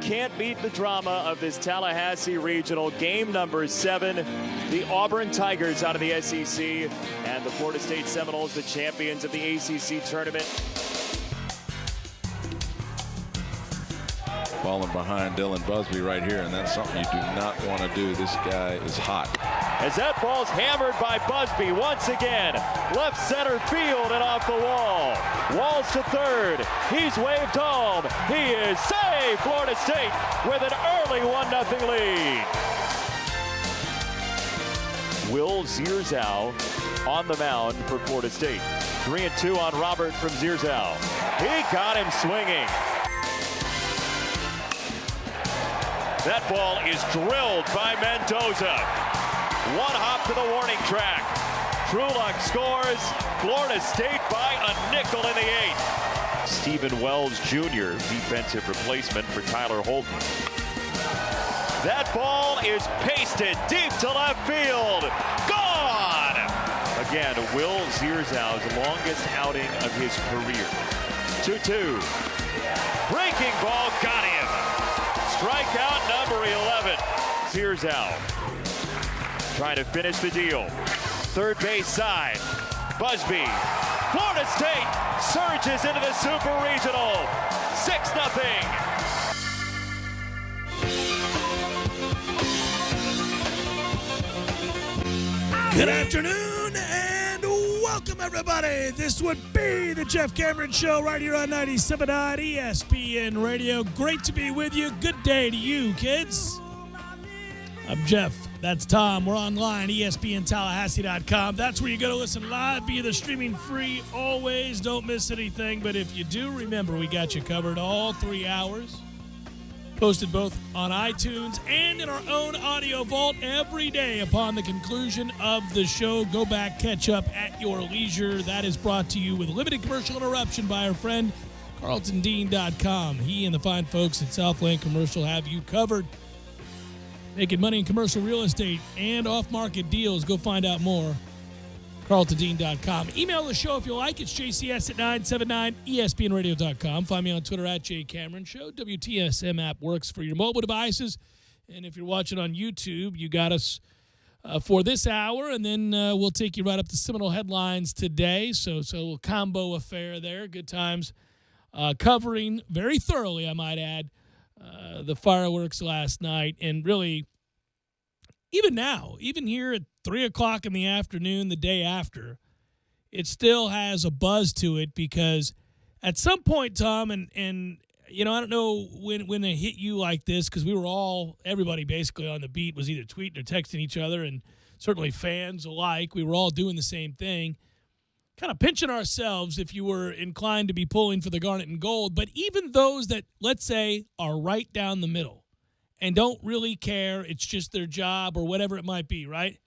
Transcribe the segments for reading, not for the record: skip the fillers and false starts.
can't beat the drama of this Tallahassee Regional. Game number 7, the Auburn Tigers out of the SEC and the Florida State Seminoles, the champions of the ACC tournament. Falling behind Dylan Busby right here, and that's something you do not want to do. This guy is hot. As that ball's hammered by Busby once again. Left center field and off the wall. Walls to third. He's waved home. He is safe. Florida State with an early 1-0 lead. Will Zierzow on the mound for Florida State. 3-2 on Robert from Zierzow. He got him swinging. That ball is drilled by Mendoza. One hop to the warning track. Trulock scores. Florida State by a nickel in the 8th. Stephen Wells Jr., defensive replacement for Tyler Holton. That ball is pasted deep to left field. Gone! Again, Will Zierzow's longest outing of his career. 2-2. Breaking ball, got him. Strikeout number 11. Zierzow trying to finish the deal. Third base side. Busby. Florida State surges into the Super Regional. 6-0. Good afternoon and welcome everybody. This would be the Jeff Cameron Show right here on 97.9 ESPN Radio. Great to be with you. Good day to you, kids. I'm Jeff. That's Tom. We're online, ESPNTallahassee.com. That's where you go to listen live via the streaming free. Always don't miss anything. But if you do, remember we got you covered all 3 hours. Posted both on iTunes and in our own audio vault every day upon the conclusion of the show. Go back, catch up at your leisure. That is brought to you with limited commercial interruption by our friend CarltonDean.com. He and the fine folks at Southland Commercial have you covered. Making money in commercial real estate and off-market deals. Go find out more. CarltonDean.com. Email the show if you like. It's JCS at 979ESPNradio.com. Find me on Twitter at JCameronShow. WTSM app works for your mobile devices. And if you're watching on YouTube, you got us for this hour. And then we'll take you right up to Seminole headlines today. So a combo affair there. Good times. Covering very thoroughly, I might add, the fireworks last night. And really, even now, even here at 3 o'clock in the afternoon the day after, it still has a buzz to it because at some point, Tom, and you know, I don't know when they hit you like this because we were everybody basically on the beat was either tweeting or texting each other, and certainly fans alike. We were all doing the same thing, kind of pinching ourselves if you were inclined to be pulling for the Garnet and Gold. But even those that, let's say, are right down the middle and don't really care, it's just their job or whatever it might be, right?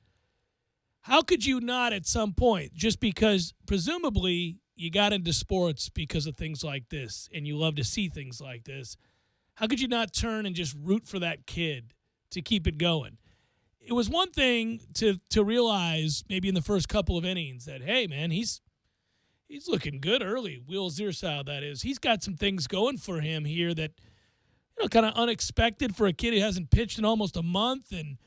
How could you not at some point, just because presumably you got into sports because of things like this and you love to see things like this, how could you not turn and just root for that kid to keep it going? It was one thing to realize maybe in the first couple of innings that, hey, man, he's looking good early. Will Zierzow, that is. He's got some things going for him here that, you know, kind of unexpected for a kid who hasn't pitched in almost a month, and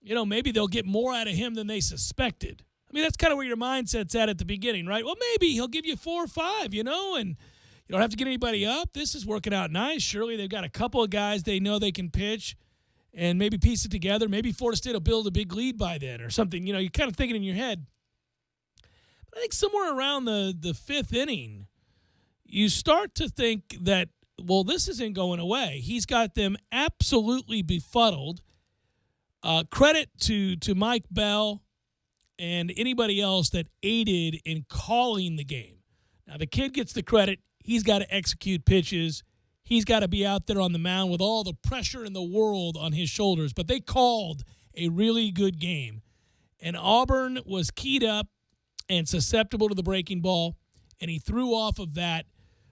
you know, maybe they'll get more out of him than they suspected. I mean, that's kind of where your mindset's at the beginning, right? Well, maybe he'll give you 4 or 5, you know, and you don't have to get anybody up. This is working out nice. Surely they've got a couple of guys they know they can pitch and maybe piece it together. Maybe Florida State will build a big lead by then or something. You know, you're kind of thinking in your head. But I think somewhere around the 5th inning, you start to think that, well, this isn't going away. He's got them absolutely befuddled. Credit to Mike Bell and anybody else that aided in calling the game. Now, the kid gets the credit. He's got to execute pitches. He's got to be out there on the mound with all the pressure in the world on his shoulders. But they called a really good game. And Auburn was keyed up and susceptible to the breaking ball, and he threw off of that,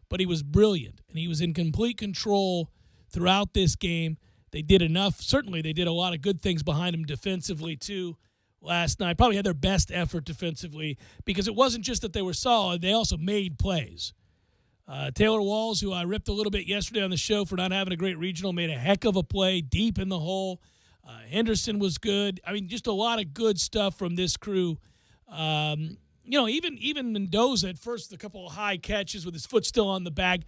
but he was brilliant, and he was in complete control throughout this game. They did enough. Certainly, they did a lot of good things behind him defensively, too, last night. Probably had their best effort defensively because it wasn't just that they were solid. They also made plays. Taylor Walls, who I ripped a little bit yesterday on the show for not having a great regional, made a heck of a play deep in the hole. Henderson was good. I mean, just a lot of good stuff from this crew. Even Mendoza at first, a couple of high catches with his foot still on the bag.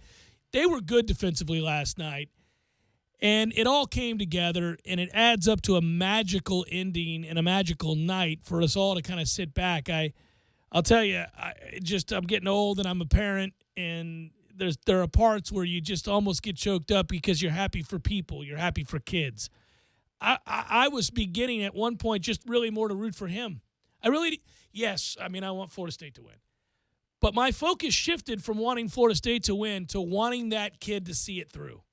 They were good defensively last night. And it all came together, and it adds up to a magical ending and a magical night for us all to kind of sit back. I'll tell you, I'm getting old and I'm a parent, and there are parts where you just almost get choked up because you're happy for people, you're happy for kids. I was beginning at one point just really more to root for him. I want Florida State to win. But my focus shifted from wanting Florida State to win to wanting that kid to see it through.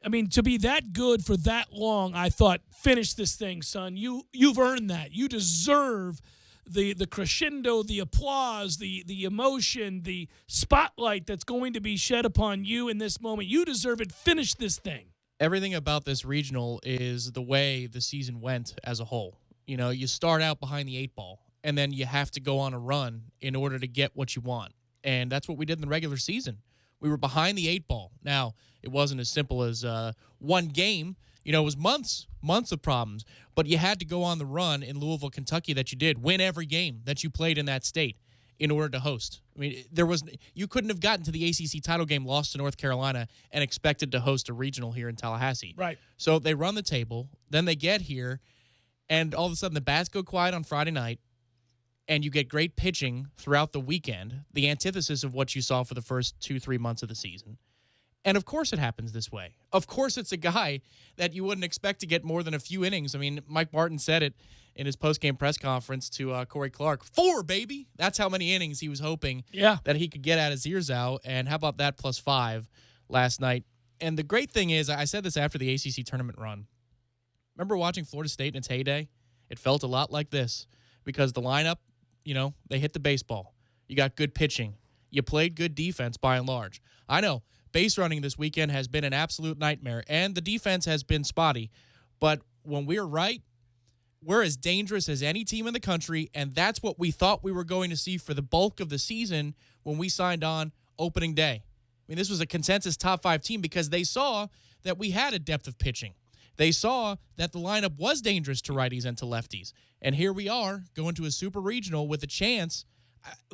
I mean, to be that good for that long, I thought, finish this thing, son. You've earned that. You deserve the crescendo, the applause, the emotion, the spotlight that's going to be shed upon you in this moment. You deserve it. Finish this thing. Everything about this regional is the way the season went as a whole. You know, you start out behind the 8 ball, and then you have to go on a run in order to get what you want. And that's what we did in the regular season. We were behind the 8 ball. Now, it wasn't as simple as one game. You know, it was months of problems. But you had to go on the run in Louisville, Kentucky that you did. Win every game that you played in that state in order to host. I mean, you couldn't have gotten to the ACC title game, lost to North Carolina, and expected to host a regional here in Tallahassee. Right. So they run the table. Then they get here, and all of a sudden the bats go quiet on Friday night, and you get great pitching throughout the weekend, the antithesis of what you saw for the first 2-3 months of the season. And of course it happens this way. Of course it's a guy that you wouldn't expect to get more than a few innings. I mean, Mike Martin said it in his post-game press conference to Corey Clark. 4, baby! That's how many innings he was hoping that he could get out of Zierzau. And how about that plus 5 last night? And the great thing is, I said this after the ACC tournament run. Remember watching Florida State in its heyday? It felt a lot like this because the lineup, you know, they hit the baseball. You got good pitching. You played good defense by and large. I know base running this weekend has been an absolute nightmare, and the defense has been spotty. But when we're right, we're as dangerous as any team in the country, and that's what we thought we were going to see for the bulk of the season when we signed on opening day. I mean, this was a consensus top 5 team because they saw that we had a depth of pitching. They saw that the lineup was dangerous to righties and to lefties. And here we are going to a super regional with a chance.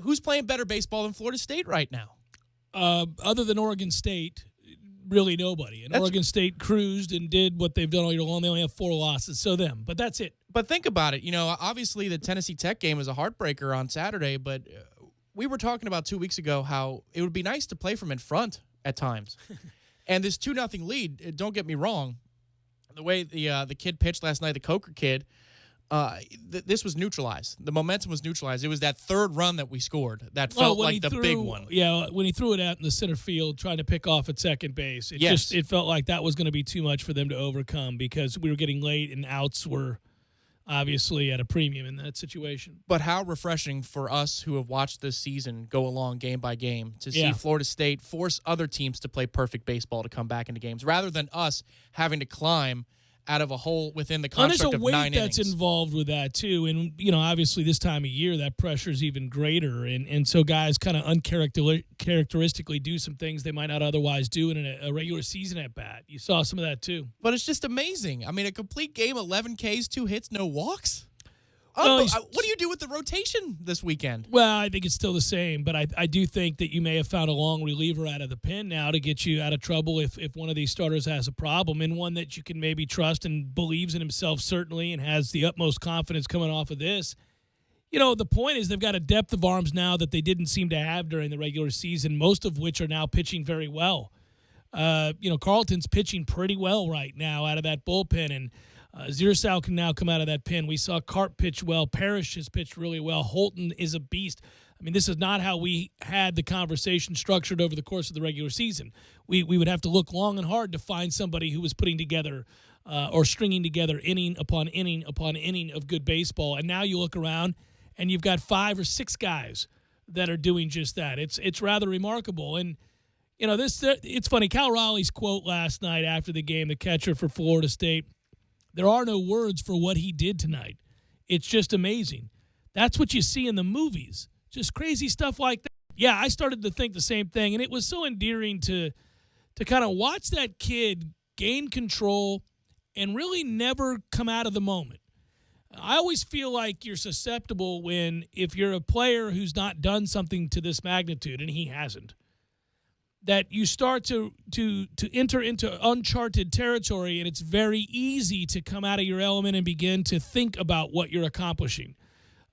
Who's playing better baseball than Florida State right now? Other than Oregon State, really nobody. And Oregon State cruised and did what they've done all year long. They only have 4 losses, so them. But that's it. But think about it. You know, obviously the Tennessee Tech game was a heartbreaker on Saturday, but we were talking about 2 weeks ago how it would be nice to play from in front at times. And this 2-0 lead, don't get me wrong, the way the kid pitched last night, the Coker kid, this was neutralized. The momentum was neutralized. It was that third run that we scored that felt like the big one. Yeah, when he threw it out in the center field trying to pick off at second base, it felt like that was going to be too much for them to overcome because we were getting late and outs were obviously at a premium in that situation. But how refreshing for us who have watched this season go along game by game to see Florida State force other teams to play perfect baseball to come back into games rather than us having to climb out of a hole within the construct of 9 innings. There's a weight that's involved with that, too. And, you know, obviously this time of year, that pressure is even greater. And so guys kind of uncharacteristically do some things they might not otherwise do in a regular season at bat. You saw some of that, too. But it's just amazing. I mean, a complete game, 11 Ks, 2 hits, no walks. Well, what do you do with the rotation this weekend? Well, I think it's still the same, but I do think that you may have found a long reliever out of the pen now to get you out of trouble if one of these starters has a problem, and one that you can maybe trust and believes in himself certainly and has the utmost confidence coming off of this. You know, the point is they've got a depth of arms now that they didn't seem to have during the regular season, most of which are now pitching very well. You know, Carleton's pitching pretty well right now out of that bullpen, and Zierzau can now come out of that pen. We saw Karp pitch well. Parrish has pitched really well. Holton is a beast. I mean, this is not how we had the conversation structured over the course of the regular season. We would have to look long and hard to find somebody who was putting together or stringing together inning upon inning upon inning of good baseball. And now you look around and you've got 5 or 6 guys that are doing just that. It's rather remarkable. And, you know, it's funny. Cal Raleigh's quote last night after the game, the catcher for Florida State, there are no words for what he did tonight. It's just amazing. That's what you see in the movies. Just crazy stuff like that. yeah, I started to think the same thing, and it was so endearing to kind of watch that kid gain control and really never come out of the moment. I always feel like you're susceptible if you're a player who's not done something to this magnitude, and he hasn't, that you start to enter into uncharted territory, and it's very easy to come out of your element and begin to think about what you're accomplishing.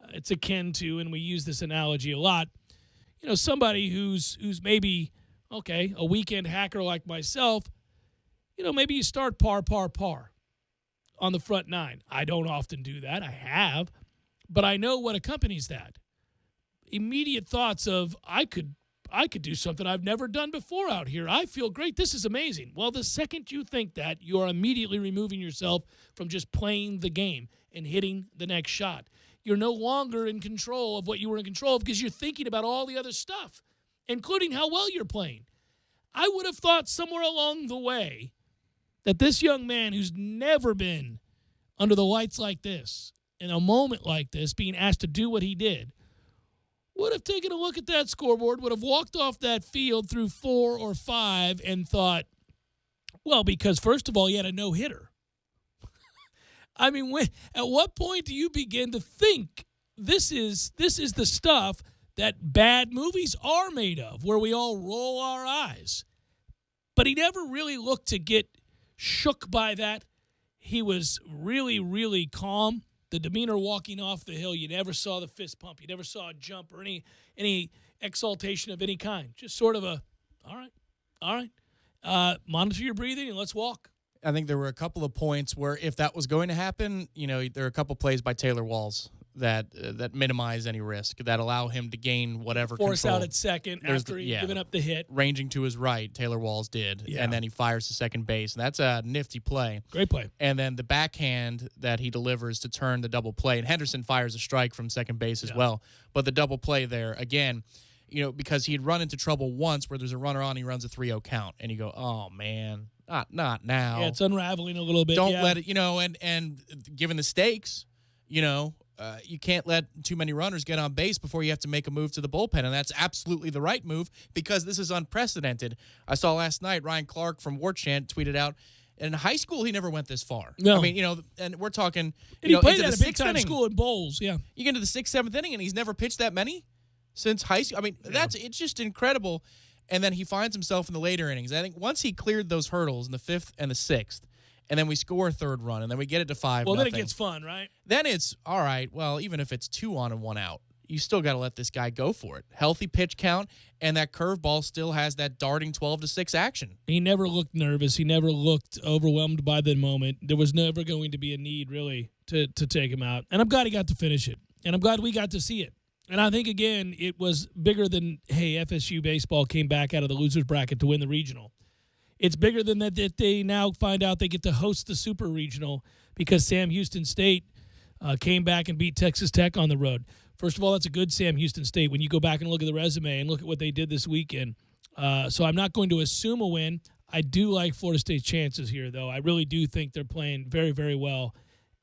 It's akin to, and we use this analogy a lot, somebody who's maybe, okay, a weekend hacker like myself, maybe you start par on the front nine. I don't often do that. I have. But I know what accompanies that. Immediate thoughts of, I could do something I've never done before out here. I feel great. This is amazing. Well, the second you think that, you are immediately removing yourself from just playing the game and hitting the next shot. You're no longer in control of what you were in control of because you're thinking about all the other stuff, including how well you're playing. I would have thought somewhere along the way that this young man who's never been under the lights like this, in a moment like this, being asked to do what he did, would have taken a look at that scoreboard, would have walked off that field through 4 or 5 and thought, well, because first of all, he had a no-hitter. I mean, at what point do you begin to think this is the stuff that bad movies are made of, where we all roll our eyes? But he never really looked to get shook by that. He was really, really calm. The demeanor walking off the hill, you never saw the fist pump. You never saw a jump or any exaltation of any kind. Just sort of a, all right, monitor your breathing and let's walk. I think there were a couple of points where if that was going to happen, there are a couple plays by Taylor Walls that minimize any risk, that allow him to gain whatever Force control. out at second after he'd given up the hit. Ranging to his right, Taylor Walls did, and then he fires to second base, and that's a nifty play. Great play. And then the backhand that he delivers to turn the double play, and Henderson fires a strike from second base as well. But the double play there, again, because he had run into trouble once where there's a runner on, he runs a 3-0 count, and you go, oh, man, not now. Yeah, it's unraveling a little bit. Don't let it, and given the stakes, you can't let too many runners get on base before you have to make a move to the bullpen, and that's absolutely the right move because this is unprecedented. I saw last night Ryan Clark from War Chant tweeted out, in high school he never went this far. No. I mean, and we're talking, and he played into at a the big-time inning. school in Bowles, yeah. You get into the 6th, 7th inning, and he's never pitched that many since high school. I mean, it's just incredible. And then he finds himself in the later innings. I think once he cleared those hurdles in the 5th and the 6th, and then we score a third run, and then we get it to 5-0. Well, then it gets fun, right? Then it's, all right, well, even if it's 2 on and 1 out, you still got to let this guy go for it. Healthy pitch count, and that curveball still has that darting 12-6 action. He never looked nervous. He never looked overwhelmed by the moment. There was never going to be a need, really, to take him out. And I'm glad he got to finish it. And I'm glad we got to see it. And I think, again, it was bigger than, hey, FSU baseball came back out of the loser's bracket to win the regional. It's bigger than that they now find out they get to host the Super Regional because Sam Houston State came back and beat Texas Tech on the road. First of all, that's a good Sam Houston State when you go back and look at the resume and look at what they did this weekend. So I'm not going to assume a win. I do like Florida State's chances here, though. I really do think they're playing very, very well.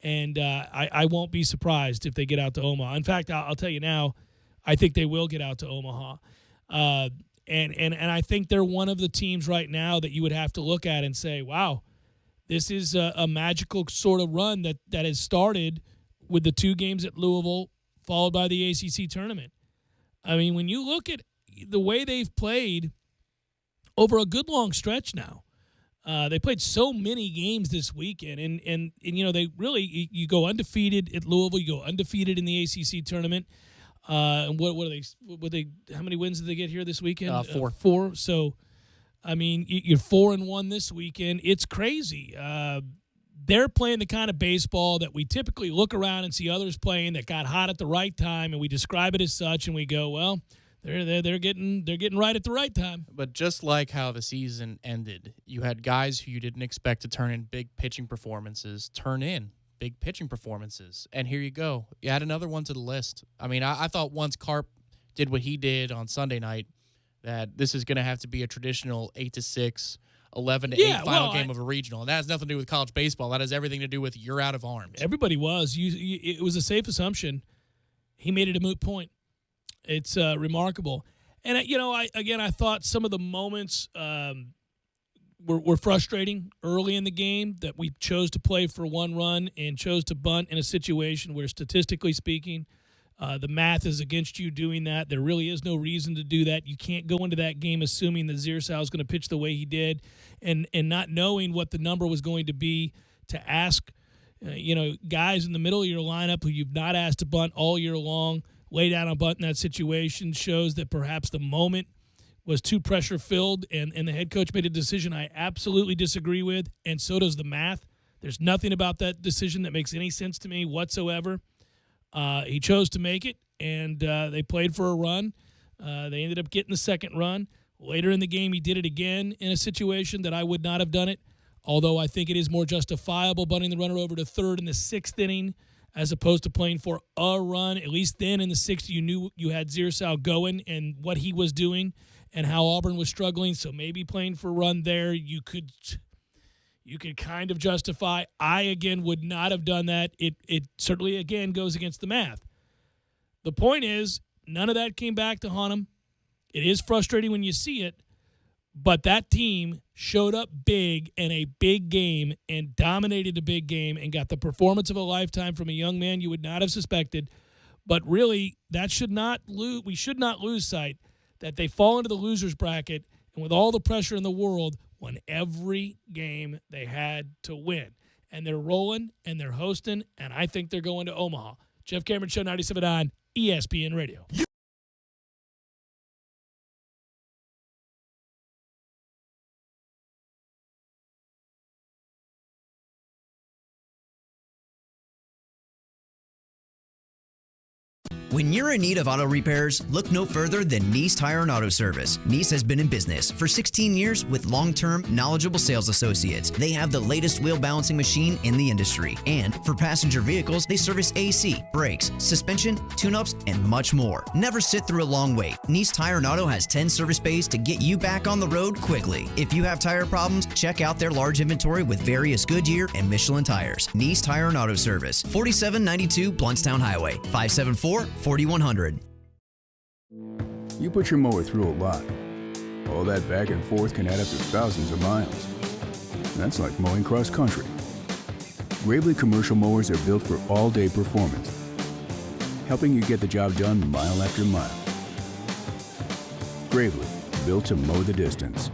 And I won't be surprised if they get out to Omaha. In fact, I'll tell you now, I think they will get out to Omaha. And I think they're one of the teams right now that you would have to look at and say, wow, this is a magical sort of run that has started with the 2 games at Louisville, followed by the ACC tournament. I mean, when you look at the way they've played over a good long stretch now, they played so many games this weekend, and they really, you go undefeated at Louisville, you go undefeated in the ACC tournament. And what are they? How many wins did they get here this weekend? 4. 4. So, I mean, you're 4-1 this weekend. It's crazy. They're playing the kind of baseball that we typically look around and see others playing that got hot at the right time, and we describe it as such, and we go, well, they're getting right at the right time. But just like how the season ended, you had guys who you didn't expect to turn in big pitching performances and here you go. You add another one to the list. I mean, I thought once Carp did what he did on Sunday night that this is going to have to be a traditional 8-6, 11-8 final game of a regional, and that has nothing to do with college baseball. That has everything to do with you're out of arms. Everybody was. It was a safe assumption. He made it a moot point. It's remarkable. And, I thought some of the moments were frustrating early in the game, that we chose to play for one run and chose to bunt in a situation where, statistically speaking, the math is against you doing that. There really is no reason to do that. You can't go into that game assuming that Ziersau is going to pitch the way he did and not knowing what the number was going to be, to ask guys in the middle of your lineup who you've not asked to bunt all year long, lay down a bunt in that situation, shows that perhaps the moment was too pressure-filled, and the head coach made a decision I absolutely disagree with, and so does the math. There's nothing about that decision that makes any sense to me whatsoever. He chose to make it, and they played for a run. They ended up getting the second run. Later in the game, he did it again in a situation that I would not have done it, although I think it is more justifiable bunting the runner over to third in the sixth inning as opposed to playing for a run. At least then in the sixth, you knew you had Ziersau going and what he was doing and how Auburn was struggling. So maybe playing for a run there, you could kind of justify. I, again, would not have done that. It certainly, again, goes against the math. The point is, none of that came back to haunt him. It is frustrating when you see it, but that team showed up big in a big game and dominated a big game and got the performance of a lifetime from a young man you would not have suspected. But really, we should not lose sight that they fall into the loser's bracket, and with all the pressure in the world, won every game they had to win. And they're rolling, and they're hosting, and I think they're going to Omaha. Jeff Cameron Show, 97.9 ESPN Radio. When you're in need of auto repairs, look no further than Nice Tire and Auto Service. Nice has been in business for 16 years with long-term, knowledgeable sales associates. They have the latest wheel balancing machine in the industry. And for passenger vehicles, they service AC, brakes, suspension, tune-ups, and much more. Never sit through a long wait. Nice Tire and Auto has 10 service bays to get you back on the road quickly. If you have tire problems, check out their large inventory with various Goodyear and Michelin tires. Nice Tire and Auto Service, 4792 Bluntstown Highway, 574-4100. You put your mower through a lot. All that back and forth can add up to thousands of miles. That's like mowing cross country. Gravely commercial mowers are built for all-day performance, helping you get the job done mile after mile. Gravely, built to mow the distance.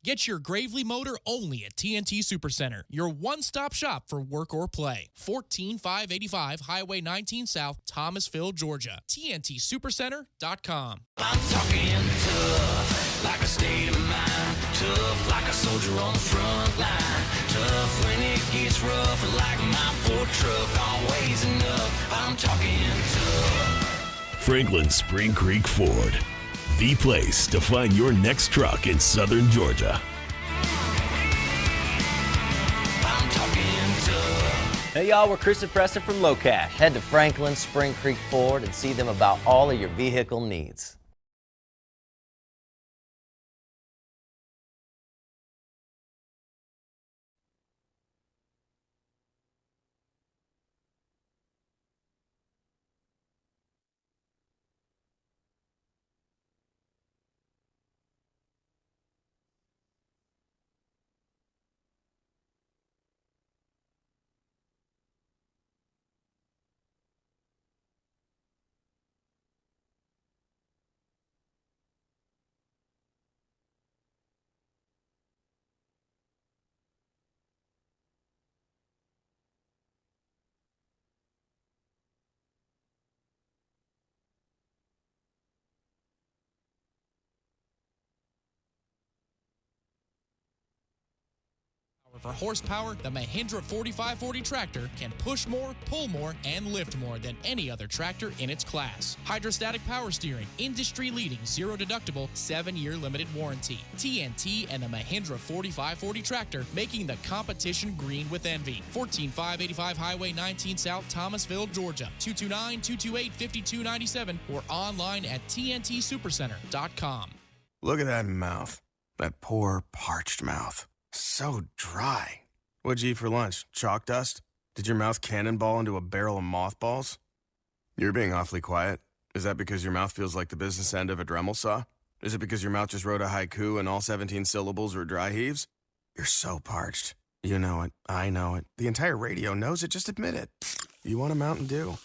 Get your Gravely motor only at TNT Supercenter, your one-stop shop for work or play. 14585 Highway 19 South, Thomasville, Georgia. TNTSupercenter.com. I'm talking tough, like a state of mind. Tough, like a soldier on the front line. Tough when it gets rough, like my Ford truck, always enough. I'm talking tough. Franklin Spring Creek Ford, the place to find your next truck in southern Georgia. I'm talking tough. Hey y'all, we're Chris and Preston from Low Cash. Head to Franklin Spring Creek Ford and see them about all of your vehicle needs. For horsepower, the Mahindra 4540 tractor can push more, pull more, and lift more than any other tractor in its class. Hydrostatic power steering, industry-leading, zero-deductible, 7-year limited warranty. TNT and the Mahindra 4540 tractor, making the competition green with envy. 14585 Highway 19 South, Thomasville, Georgia. 229-228-5297 or online at TNTSupercenter.com. Look at that mouth. That poor, parched mouth. So dry. What'd you eat for lunch? Chalk dust? Did your mouth cannonball into a barrel of mothballs? You're being awfully quiet. Is that because your mouth feels like the business end of a Dremel saw? Is it because your mouth just wrote a haiku and all 17 syllables were dry heaves? You're so parched. You know it. I know it. The entire radio knows it. Just admit it. You want a Mountain Dew.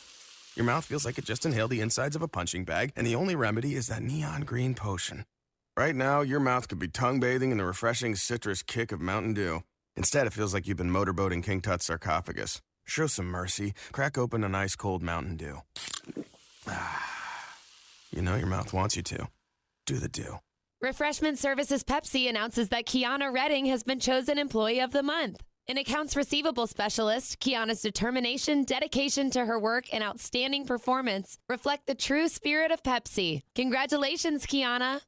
Your mouth feels like it just inhaled the insides of a punching bag, and the only remedy is that neon green potion. Right now, your mouth could be tongue bathing in the refreshing citrus kick of Mountain Dew. Instead, it feels like you've been motorboating King Tut's sarcophagus. Show some mercy. Crack open an ice-cold Mountain Dew. You know your mouth wants you to. Do the Dew. Refreshment Services Pepsi announces that Kiana Redding has been chosen Employee of the Month. An accounts receivable specialist, Kiana's determination, dedication to her work, and outstanding performance reflect the true spirit of Pepsi. Congratulations, Kiana.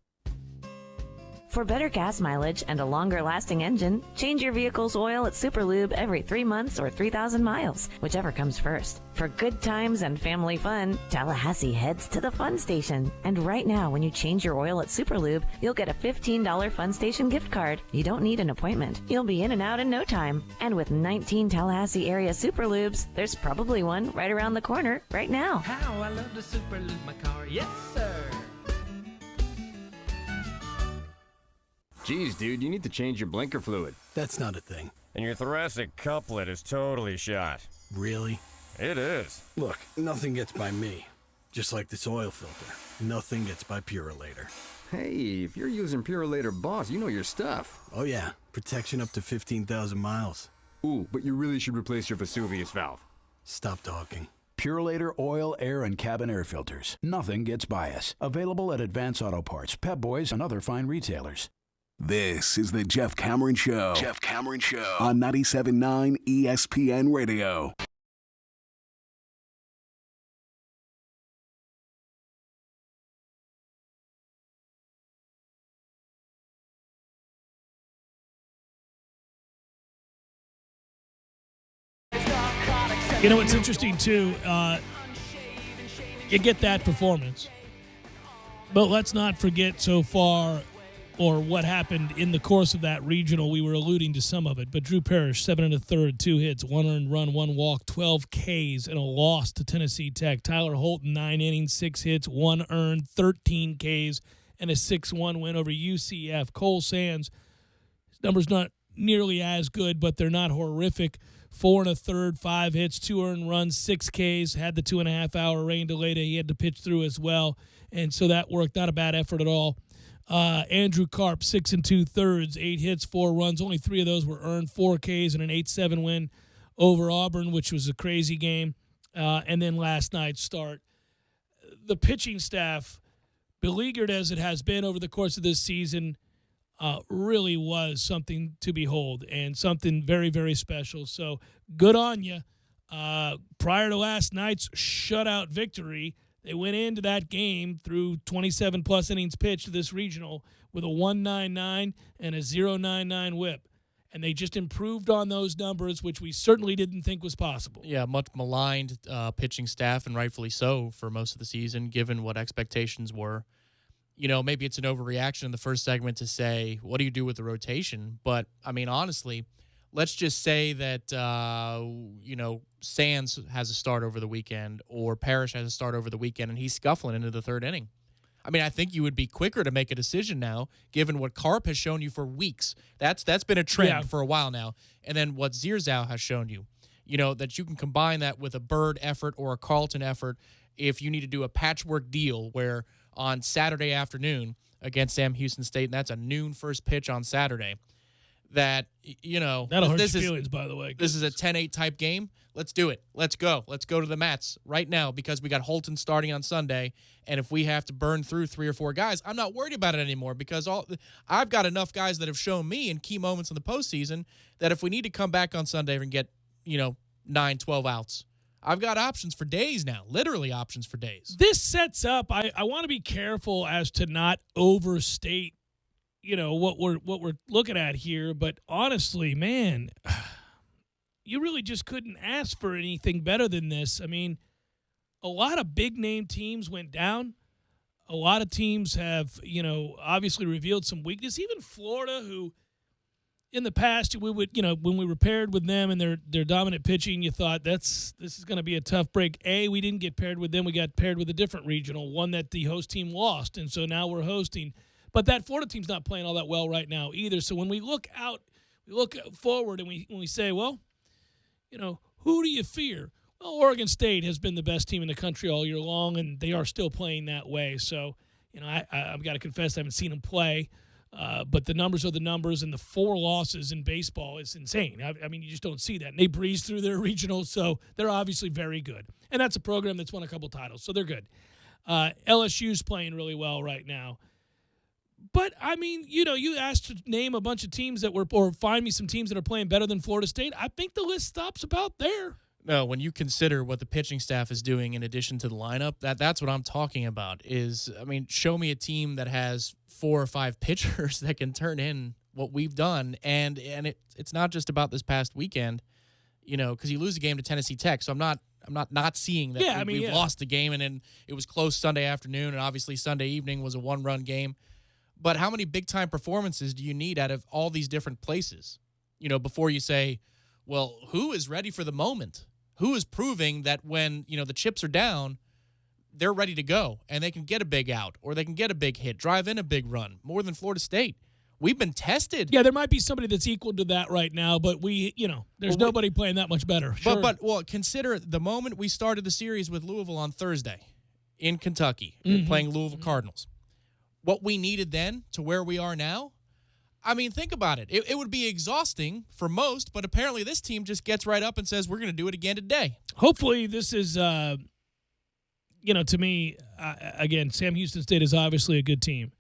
For better gas mileage and a longer-lasting engine, change your vehicle's oil at Superlube every 3 months or 3,000 miles, whichever comes first. For good times and family fun, Tallahassee heads to the Fun Station. And right now, when you change your oil at Superlube, you'll get a $15 Fun Station gift card. You don't need an appointment. You'll be in and out in no time. And with 19 Tallahassee area Superlubes, there's probably one right around the corner right now. How I love to Superlube my car, yes sir. Geez, dude, you need to change your blinker fluid. That's not a thing. And your thoracic couplet is totally shot. Really? It is. Look, nothing gets by me. Just like this oil filter. Nothing gets by Purolator. Hey, if you're using Purolator Boss, you know your stuff. Oh yeah, protection up to 15,000 miles. Ooh, but you really should replace your Vesuvius valve. Stop talking. Purolator oil, air, and cabin air filters. Nothing gets by us. Available at Advance Auto Parts, Pep Boys, and other fine retailers. This is the Jeff Cameron Show. Jeff Cameron Show on 97.9 ESPN Radio. You know what's interesting too? You get that performance, but let's not forget so far, or what happened in the course of that regional. We were alluding to some of it, but Drew Parrish, 7 1/3, 2 hits, 1 earned run, 1 walk, 12 Ks, and a loss to Tennessee Tech. Tyler Holton, 9 innings, 6 hits, 1 earned, 13 Ks, and a 6-1 win over UCF. Cole Sands, his numbers not nearly as good, but they're not horrific. 4 1/3, 5 hits, 2 earned runs, 6 Ks, had the 2.5-hour rain delay that he had to pitch through as well, and so that worked. Not a bad effort at all. Andrew Karp, 6 2/3, 8 hits, 4 runs. Only 3 of those were earned, 4 Ks, and an 8-7 win over Auburn, which was a crazy game. And then last night's start. The pitching staff, beleaguered as it has been over the course of this season, really was something to behold and something very, very special. So good on you. Prior to last night's shutout victory, they went into that game through 27-plus innings pitched to this regional with a 1.99 and a 0.99 whip. And they just improved on those numbers, which we certainly didn't think was possible. Yeah, much maligned pitching staff, and rightfully so for most of the season, given what expectations were. You know, maybe it's an overreaction in the first segment to say, what do you do with the rotation? But, I mean, honestly, let's just say that, Sands has a start over the weekend or Parrish has a start over the weekend and he's scuffling into the third inning. I mean, I think you would be quicker to make a decision now, given what Karp has shown you for weeks. That's been a trend for a while now. And then what Zierzow has shown you, that you can combine that with a Bird effort or a Carlton effort if you need to do a patchwork deal where on Saturday afternoon against Sam Houston State, and that's a noon first pitch on Saturday, that'll hurt your feelings, by the way. This is a 10-8 type game. Let's do it. Let's go. Let's go to the mats right now because we got Holton starting on Sunday, and if we have to burn through 3 or 4 guys, I'm not worried about it anymore because I've got enough guys that have shown me in key moments in the postseason that if we need to come back on Sunday and get 9, 12 outs, I've got options for days now, literally options for days. This sets up, I want to be careful as to not overstate what we're looking at here, but honestly, man, you really just couldn't ask for anything better than this. I mean, a lot of big-name teams went down. A lot of teams have, obviously revealed some weakness. Even Florida, who, in the past, we would, when we were paired with them and their dominant pitching, you thought this is going to be a tough break. We didn't get paired with them. We got paired with a different regional, one that the host team lost, and so now we're hosting. But that Florida team's not playing all that well right now either. So when we look out, we look forward, and we say, well, who do you fear? Well, Oregon State has been the best team in the country all year long, and they are still playing that way. So, I've got to confess I haven't seen them play. But the numbers are the numbers, and the 4 losses in baseball is insane. I mean, you just don't see that. And they breeze through their regionals, so they're obviously very good. And that's a program that's won a couple titles, so they're good. LSU's playing really well right now. But, I mean, you asked to name a bunch of teams or find me some teams that are playing better than Florida State. I think the list stops about there. No, when you consider what the pitching staff is doing in addition to the lineup, that's what I'm talking about show me a team that has 4 or 5 pitchers that can turn in what we've done. And it's not just about this past weekend, because you lose a game to Tennessee Tech. So I'm not seeing that we've lost the game, and then it was close Sunday afternoon, and obviously Sunday evening was a 1-run game. But how many big-time performances do you need out of all these different places, before you say, well, who is ready for the moment? Who is proving that when, the chips are down, they're ready to go and they can get a big out or they can get a big hit, drive in a big run, more than Florida State? We've been tested. Yeah, there might be somebody that's equal to that right now, but there's nobody playing that much better. Sure. But consider the moment we started the series with Louisville on Thursday in Kentucky, playing Louisville Cardinals. What we needed then to where we are now, I mean, think about it. It would be exhausting for most, but apparently this team just gets right up and says, we're going to do it again today. Hopefully this is, to me, again, Sam Houston State is obviously a good team.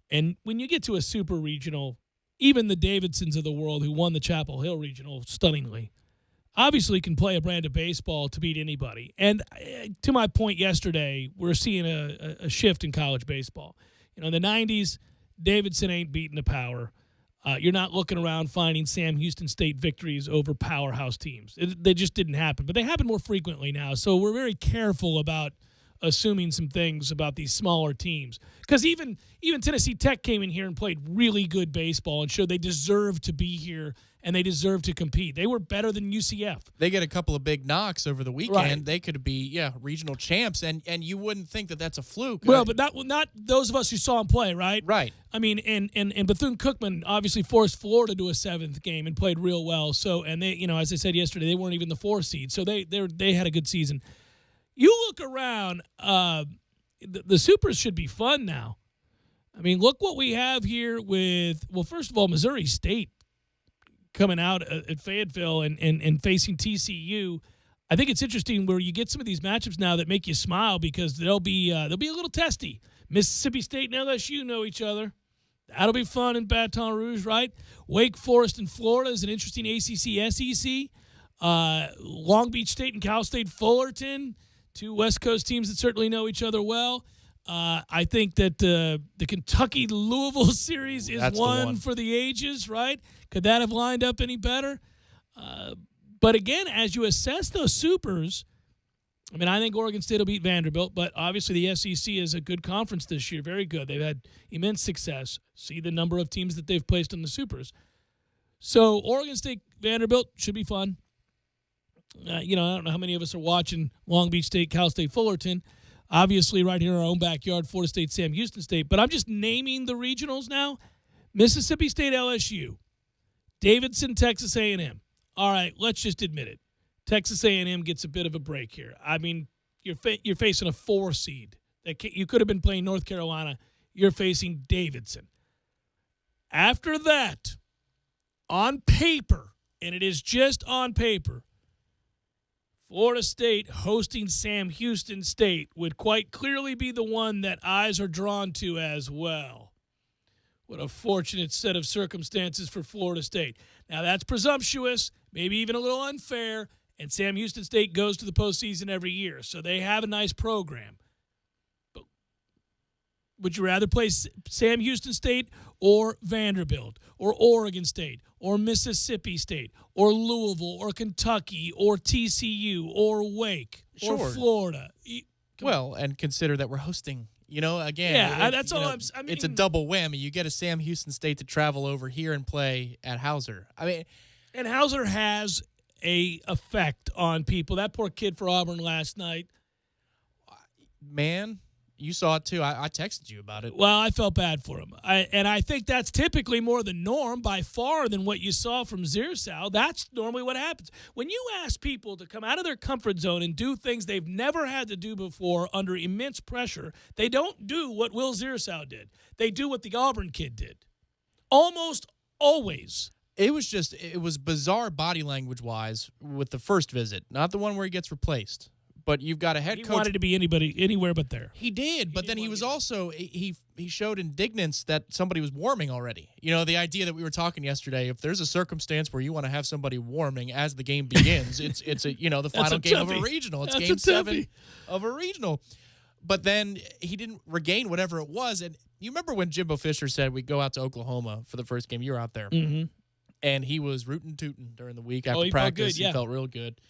And when you get to a super regional, even the Davidsons of the world who won the Chapel Hill regional stunningly, obviously can play a brand of baseball to beat anybody. And to my point yesterday, we're seeing a shift in college baseball. In the 90s, Davidson ain't beating the power. You're not looking around finding Sam Houston State victories over powerhouse teams. They just didn't happen, but they happen more frequently now. So we're very careful about assuming some things about these smaller teams. Because even Tennessee Tech came in here and played really good baseball and showed they deserve to be here and they deserve to compete. They were better than UCF. They get a couple of big knocks over the weekend. Right. They could be, regional champs, and you wouldn't think that that's a fluke. Well, but not those of us who saw them play, right? Right. I mean, and Bethune-Cookman obviously forced Florida to a 7th game and played real well. So, and they, as I said yesterday, they weren't even the 4 seed. So they had a good season. You look around, the Supers should be fun now. I mean, look what we have here with, well, first of all, Missouri State coming out at Fayetteville and facing TCU. I think it's interesting where you get some of these matchups now that make you smile because they'll be a little testy. Mississippi State and LSU know each other. That'll be fun in Baton Rouge, right? Wake Forest and Florida is an interesting ACC SEC. Long Beach State and Cal State Fullerton, 2 West Coast teams that certainly know each other well. I think that the Kentucky-Louisville series is one for the ages, right? Could that have lined up any better? But again, as you assess those supers, I mean, I think Oregon State will beat Vanderbilt, but obviously the SEC is a good conference this year, very good. They've had immense success. See the number of teams that they've placed in the supers. So Oregon State, Vanderbilt should be fun. I don't know how many of us are watching Long Beach State, Cal State, Fullerton. Obviously, right here in our own backyard, Florida State, Sam Houston State. But I'm just naming the regionals now. Mississippi State, LSU. Davidson, Texas A&M. All right, let's just admit it. Texas A&M gets a bit of a break here. I mean, you're facing a 4 seed. You could have been playing North Carolina. You're facing Davidson. After that, on paper, and it is just on paper, Florida State hosting Sam Houston State would quite clearly be the one that eyes are drawn to as well. What a fortunate set of circumstances for Florida State. Now, that's presumptuous, maybe even a little unfair, and Sam Houston State goes to the postseason every year, so they have a nice program. But would you rather play Sam Houston State or Vanderbilt or Oregon State or Mississippi State or Louisville or Kentucky or TCU or Wake or Florida? Well, and consider that we're hosting You know, again, Yeah, that's all it's a double whammy. You get a Sam Houston State to travel over here and play at Hauser. I mean, and Hauser has a effect on people. That poor kid for Auburn last night. Man, you saw it too. I texted you about it. Well, I felt bad for him. I think that's typically more the norm by far than what you saw from Zirsau. That's normally what happens. When you ask people to come out of their comfort zone and do things they've never had to do before under immense pressure, they don't do what Will Zirsau did. They do what the Auburn kid did. Almost always. It was bizarre body language-wise with the first visit, not the one where he gets replaced. But you've got a head coach. He wanted to be anywhere but there. He did, but then he was also he showed indignance that somebody was warming already. You know, the idea that we were talking yesterday. If there's a circumstance where you want to have somebody warming as the game begins, it's the final game of a regional. It's game 7 of a regional. But then he didn't regain whatever it was. And you remember when Jimbo Fisher said we'd go out to Oklahoma for the first game? You were out there, and he was rootin' tootin' during the week after practice. He felt real good,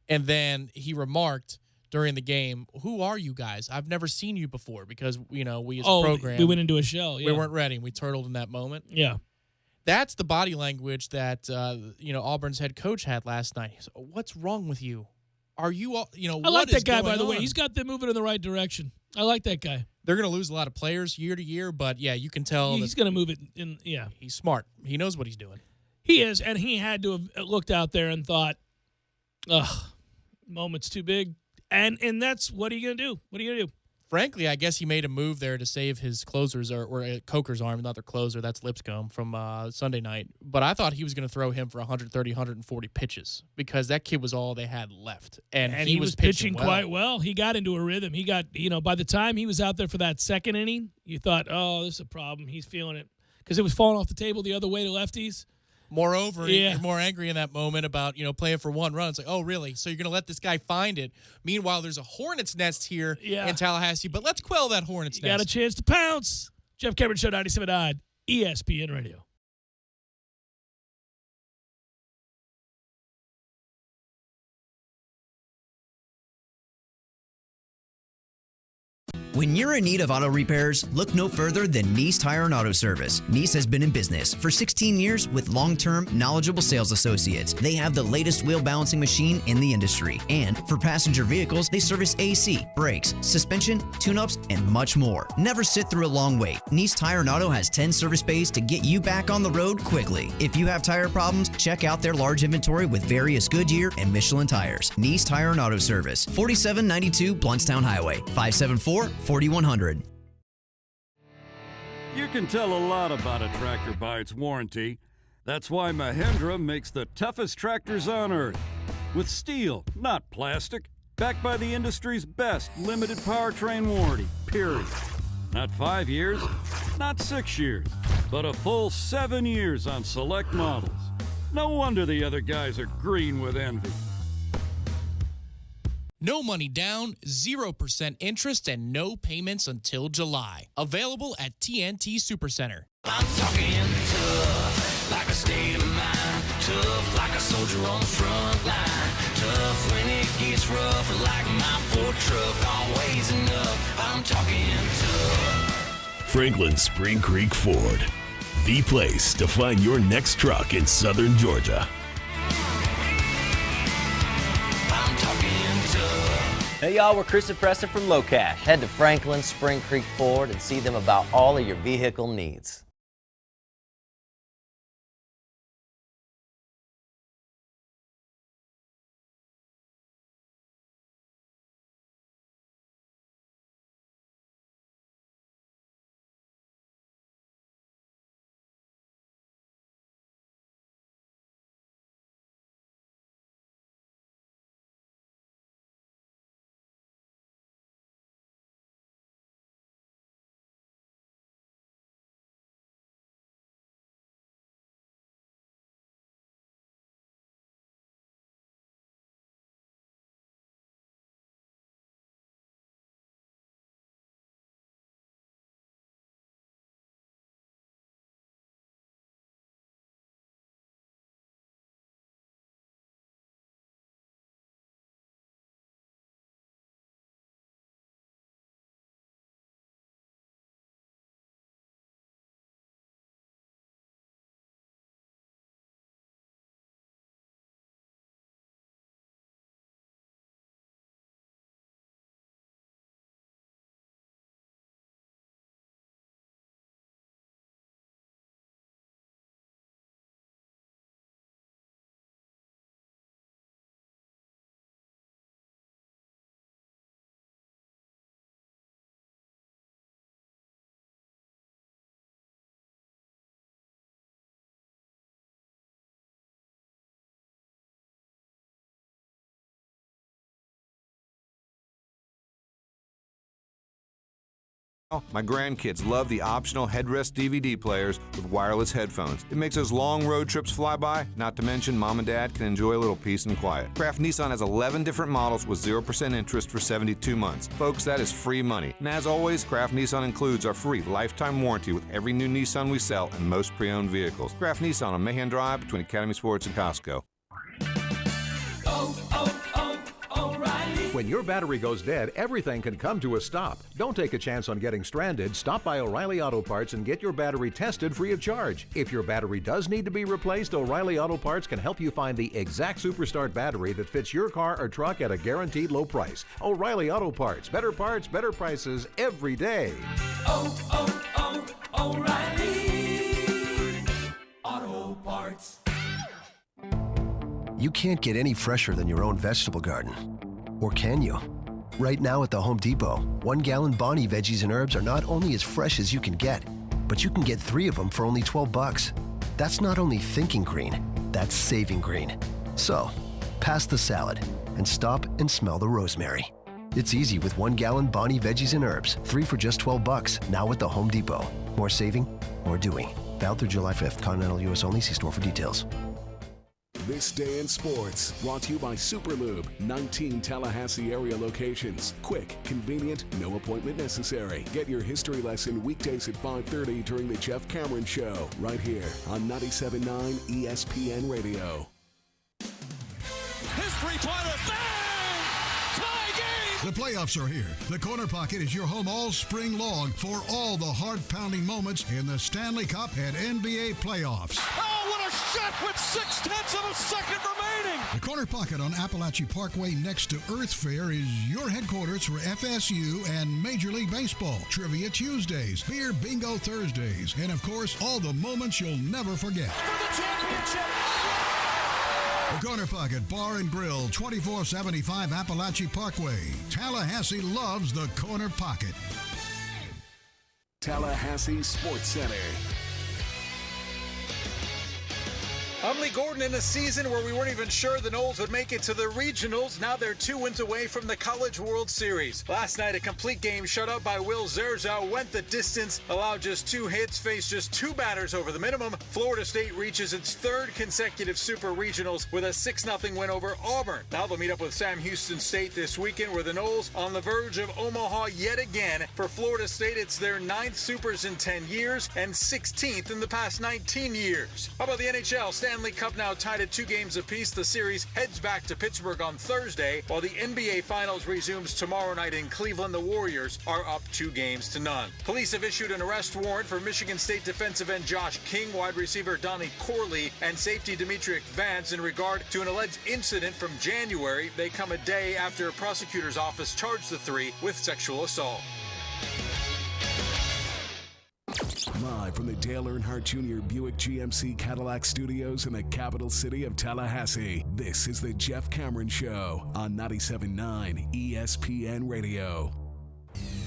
and then he remarked during the game, "Who are you guys? I've never seen you before," because we as a program we went into a shell. Yeah. We weren't ready. We turtled in that moment. Yeah, that's the body language that Auburn's head coach had last night. He said, "What's wrong with you? Are you all I like that guy, by the way. He's got them moving in the right direction. I like that guy. They're going to lose a lot of players year to year, but yeah, you can tell he's going to move it in. Yeah, he's smart. He knows what he's doing. He is, and he had to have looked out there and thought, "Ugh, moment's too big." And that's what are you going to do? What are you going to do? Frankly, I guess he made a move there to save his closers or Coker's arm, not their closer. That's Lipscomb from Sunday night. But I thought he was going to throw him for 130, 140 pitches because that kid was all they had left. And he was pitching quite well. He got into a rhythm. He got, by the time he was out there for that second inning, you thought, oh, this is a problem. He's feeling it because it was falling off the table the other way to lefties. Moreover, you're more angry in that moment about, playing for one run. It's like, oh, really? So you're going to let this guy find it. Meanwhile, there's a hornet's nest here in Tallahassee, but let's quell that hornet's nest. Got a chance to pounce. Jeff Cameron Show, 97.9 ESPN Radio. When you're in need of auto repairs, look no further than Nice Tire and Auto Service. Nice has been in business for 16 years with long-term, knowledgeable sales associates. They have the latest wheel balancing machine in the industry. And for passenger vehicles, they service AC, brakes, suspension, tune-ups, and much more. Never sit through a long wait. Nice Tire and Auto has 10 service bays to get you back on the road quickly. If you have tire problems, check out their large inventory with various Goodyear and Michelin tires. Nice Tire and Auto Service, 4792 Bluntstown Highway, 574-4100. You can tell a lot about a tractor by its warranty. That's why Mahindra makes the toughest tractors on earth. With steel, not plastic. Backed by the industry's best limited powertrain warranty, period. Not 5 years, not 6 years, but a full 7 years on select models. No wonder the other guys are green with envy. No money down, 0% interest, and no payments until July. Available at TNT Supercenter. I'm talking tough, like a state of mind. Tough, like a soldier on the front line. Tough when it gets rough, like my Ford truck. Always enough. I'm talking tough. Franklin Spring Creek Ford, the place to find your next truck in southern Georgia. Hey y'all, we're Chris and Preston from Low Cash. Head to Franklin Spring Creek Ford and see them about all of your vehicle needs. My grandkids love the optional headrest DVD players with wireless headphones. It makes those long road trips fly by, not to mention Mom and Dad can enjoy a little peace and quiet. Kraft Nissan has 11 different models with 0% interest for 72 months. Folks, that is free money. And as always, Kraft Nissan includes our free lifetime warranty with every new Nissan we sell and most pre-owned vehicles. Kraft Nissan on Mahan Drive between Academy Sports and Costco. When your battery goes dead, everything can come to a stop. Don't take a chance on getting stranded. Stop by O'Reilly Auto Parts and get your battery tested free of charge. If your battery does need to be replaced, O'Reilly Auto Parts can help you find the exact Superstart battery that fits your car or truck at a guaranteed low price. O'Reilly Auto Parts. Better prices every day. O'Reilly Auto Parts. You can't get any fresher than your own vegetable garden. Or can you? Right now at the Home Depot, 1 gallon Bonnie veggies and herbs are not only as fresh as you can get, but you can get 3 of them for only $12. That's not only thinking green, that's saving green. So, pass the salad and stop and smell the rosemary. It's easy with 1 gallon Bonnie veggies and herbs, 3 for just $12, now at the Home Depot. More saving, more doing. Valid through July 5th. Continental U.S. only. See store for details. This Day in Sports, brought to you by Superlube, 19 Tallahassee area locations. Quick, convenient, no appointment necessary. Get your history lesson weekdays at 5:30 during the Jeff Cameron Show, right here on 97.9 ESPN Radio. His three-pointer, bang! Tie game! The playoffs are here. The Corner Pocket is your home all spring long for all the heart-pounding moments in the Stanley Cup and NBA playoffs. Oh, what a shot with 0.6 of a second remaining! The Corner Pocket on Appalachia Parkway next to Earth Fair is your headquarters for FSU and Major League Baseball. Trivia Tuesdays, Beer Bingo Thursdays, and of course, all the moments you'll never forget. For the championship! The Corner Pocket Bar and Grill, 2475 Appalachia Parkway. Tallahassee loves the Corner Pocket. Tallahassee Sports Center. I'm Lee Gordon. In a season where we weren't even sure the Noles would make it to the regionals, now they're 2 wins away from the College World Series. Last night, a complete game shut out by Will Zerza went the distance, allowed just 2 hits, faced just 2 batters over the minimum. Florida State reaches its 3rd consecutive Super Regionals with a 6-0 win over Auburn. Now they'll meet up with Sam Houston State this weekend, where the Noles on the verge of Omaha yet again. For Florida State, it's their 9th Supers in 10 years and 16th in the past 19 years. How about the NHL? Stanley Cup now tied at 2 games apiece. The series heads back to Pittsburgh on Thursday, while the NBA Finals resumes tomorrow night in Cleveland. The Warriors are up 2-0. Police have issued an arrest warrant for Michigan State defensive end Josh King, wide receiver Donnie Corley, and safety Demetric Vance in regard to an alleged incident from January. They come a day after a prosecutor's office charged the 3 with sexual assault. Live from the Dale Earnhardt Jr. Buick GMC Cadillac Studios in the capital city of Tallahassee, this is the Jeff Cameron Show on 97.9 ESPN Radio.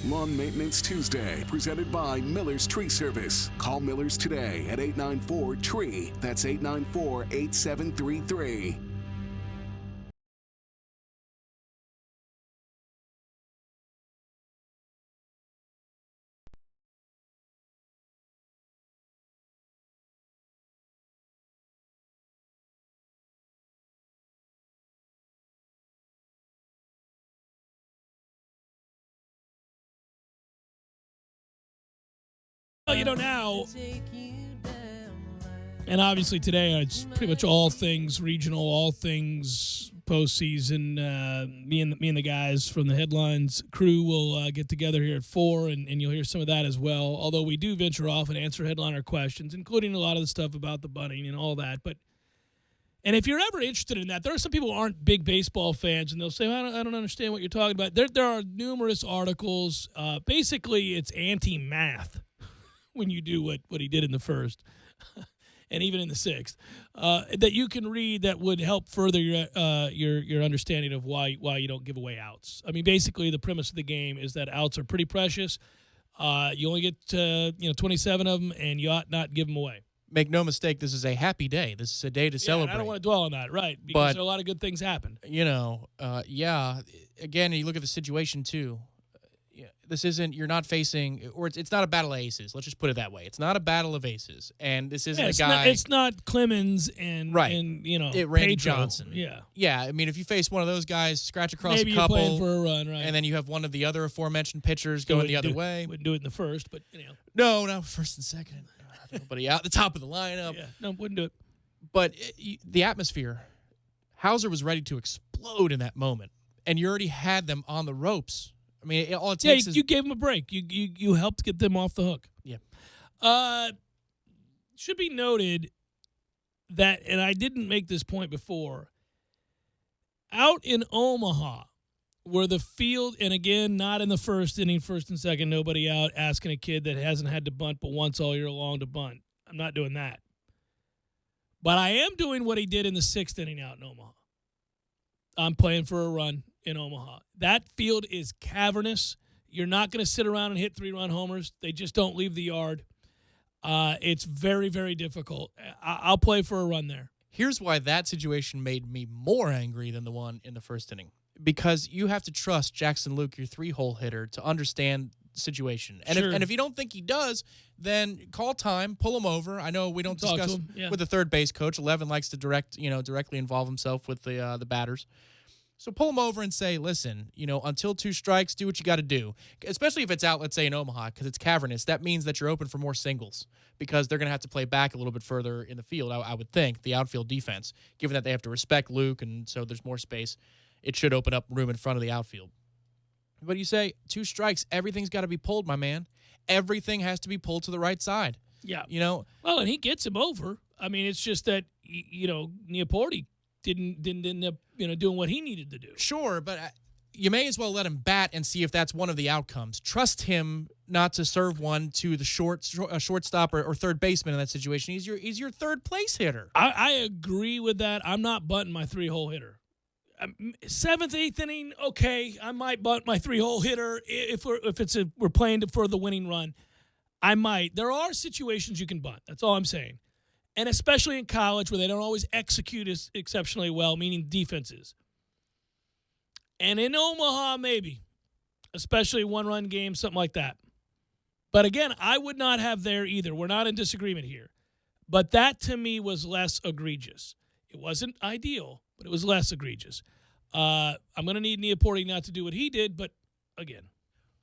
Lawn Maintenance Tuesday, presented by Miller's Tree Service. Call Miller's today at 894-TREE. That's 894-8733. Well, now, and obviously today it's pretty much all things regional, all things postseason. Me and the guys from the Headlines crew will get together here at 4, and you'll hear some of that as well. Although we do venture off and answer headliner questions, including a lot of the stuff about the bunting and all that. And if you're ever interested in that, there are some people who aren't big baseball fans, and they'll say, I don't understand what you're talking about. There are numerous articles. Basically, it's anti-math when you do what he did in the first and even in the 6th, that you can read that would help further your understanding of why you don't give away outs. I mean, basically, the premise of the game is that outs are pretty precious. You only get 27 of them, and you ought not give them away. Make no mistake, this is a happy day. This is a day to celebrate. I don't want to dwell on that, right? Because a lot of good things happen. Again, you look at the situation, too. This isn't. You're not facing, or it's not a battle of aces. Let's just put it that way. It's not a battle of aces, and this isn't a guy. It's not Clemens and Randy Pedro. Johnson. Yeah. I mean, if you face one of those guys, scratch across Maybe a couple, you're playing for a run, right? And then you have one of the other aforementioned pitchers going the other way. Wouldn't do it in the first, but No, first and second. Nobody out the top of the lineup. Yeah, no, wouldn't do it. But the atmosphere, Hauser was ready to explode in that moment, and you already had them on the ropes. I mean, all it takes is you gave them a break. You helped get them off the hook. Yeah. Should be noted that, and I didn't make this point before, out in Omaha, where the field, and again, not in the first inning, first and second, nobody out asking a kid that hasn't had to bunt but once all year long to bunt. I'm not doing that. But I am doing what he did in the sixth inning out in Omaha. I'm playing for a run in Omaha. That field is cavernous. You're not going to sit around and hit 3-run homers. They just don't leave the yard. It's very, very difficult. I'll play for a run there. Here's why that situation made me more angry than the one in the first inning. Because you have to trust Jackson Luke, your 3-hole hitter, to understand the situation. And, Sure. if you don't think he does, then call time, pull him over. I know we don't Talk to discuss him, yeah. with the third base coach. 11 likes to directly involve himself with the batters. So pull him over and say, listen, until 2 strikes, do what you got to do. Especially if it's out, let's say, in Omaha, because it's cavernous. That means that you're open for more singles because they're going to have to play back a little bit further in the field, I would think, the outfield defense, given that they have to respect Luke, and so there's more space. It should open up room in front of the outfield. What do you say? 2 strikes, everything's got to be pulled, my man. Everything has to be pulled to the right side. Yeah. Well, and he gets him over. I mean, it's just that, Neaporte didn't end up, doing what he needed to do. Sure, but you may as well let him bat and see if that's one of the outcomes. Trust him not to serve one to the shortstop or third baseman in that situation. He's your third place hitter. I agree with that. I'm not bunting my 3-hole hitter. 7th, 8th inning, okay, I might bunt my 3-hole hitter if we're playing for the winning run. I might. There are situations you can bunt. That's all I'm saying. And especially in college where they don't always execute as exceptionally well, meaning defenses. And in Omaha, maybe, especially 1-run game, something like that. But again, I would not have there either. We're not in disagreement here. But that, to me, was less egregious. It wasn't ideal, but it was less egregious. I'm going to need Neaporte not to do what he did, but again.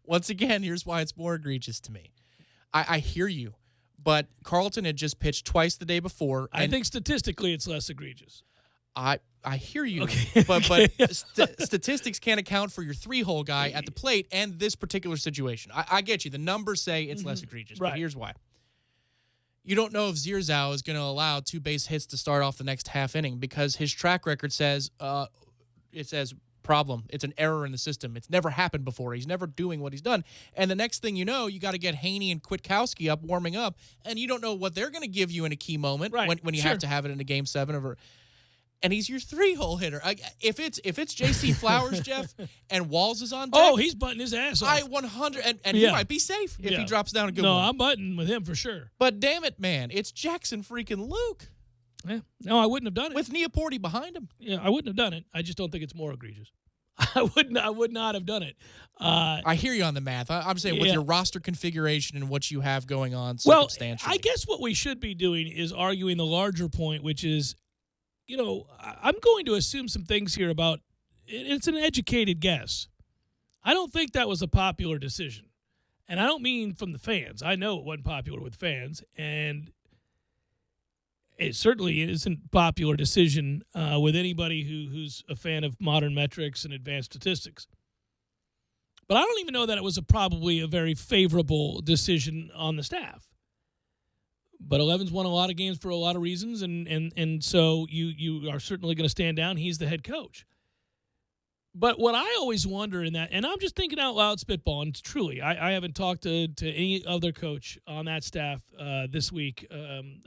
Once again, here's why it's more egregious to me. I hear you, but Carlton had just pitched twice the day before. I think statistically it's less egregious. I hear you, okay. but statistics can't account for your 3-hole guy at the plate and this particular situation. I get you. The numbers say it's less egregious, right. But here's why. You don't know if Zierzau is going to allow 2 base hits to start off the next half inning because his track record says problem. It's an error in the system. It's never happened before. He's never doing what he's done. And the next thing you know, you got to get Haney and Kwiatkowski up, warming up, and you don't know what they're going to give you in a key moment when you have to have it in a Game 7 and he's your 3-hole hitter. If it's J.C. Flowers, Jeff, and Walls is on deck. Oh, he's butting his ass off. 100, and he might be safe if he drops down a good one. No, I'm butting with him for sure. But damn it, man, it's Jackson freaking Luke. Yeah. No, I wouldn't have done it. With Neaporte behind him. Yeah, I wouldn't have done it. I just don't think it's more egregious. I would not have done it. I hear you on the math. I'm saying with your roster configuration and what you have going on Well, circumstantially. I guess what we should be doing is arguing the larger point, which is, I'm going to assume some things here about it's an educated guess. I don't think that was a popular decision. And I don't mean from the fans. I know it wasn't popular with fans, and it certainly isn't a popular decision with anybody who's a fan of modern metrics and advanced statistics. But I don't even know that it was probably a very favorable decision on the staff. But 11's won a lot of games for a lot of reasons, and so you are certainly going to stand down. He's the head coach. But what I always wonder in that, and I'm just thinking out loud, spitballing, truly, I haven't talked to any other coach on that staff this week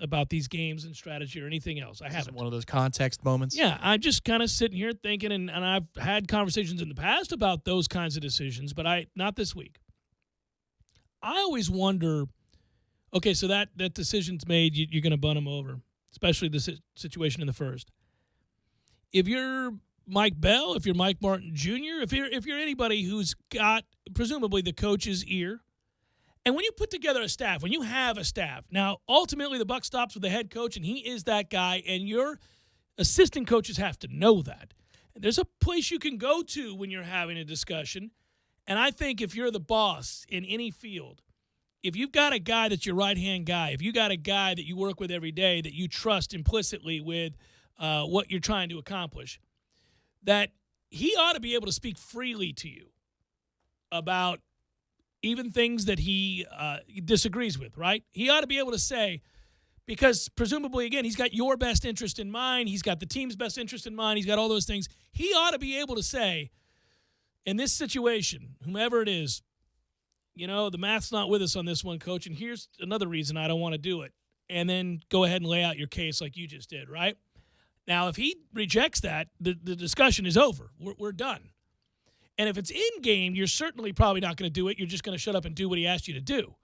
about these games and strategy or anything else. I haven't. One of those context moments. Yeah, I'm just kind of sitting here thinking, and I've had conversations in the past about those kinds of decisions, but not this week. I always wonder, okay, so that decision's made, you're going to bunt them over, especially the situation in the first. If you're Mike Bell, if you're Mike Martin Jr., if you're anybody who's got presumably the coach's ear. And when you put together a staff, when you have a staff, now ultimately the buck stops with the head coach, and he is that guy, and your assistant coaches have to know that. And there's a place you can go to when you're having a discussion. And I think if you're the boss in any field, if you've got a guy that's your right-hand guy, if you got a guy that you work with every day that you trust implicitly with what you're trying to accomplish, that he ought to be able to speak freely to you about even things that he disagrees with, right? He ought to be able to say, because presumably, again, he's got your best interest in mind. He's got the team's best interest in mind. He's got all those things. He ought to be able to say, in this situation, whomever it is, the math's not with us on this one, coach, and here's another reason I don't want to do it. And then go ahead and lay out your case like you just did, right? Now, if he rejects that, the discussion is over. We're done. And if it's in-game, you're certainly probably not going to do it. You're just going to shut up and do what he asked you to do.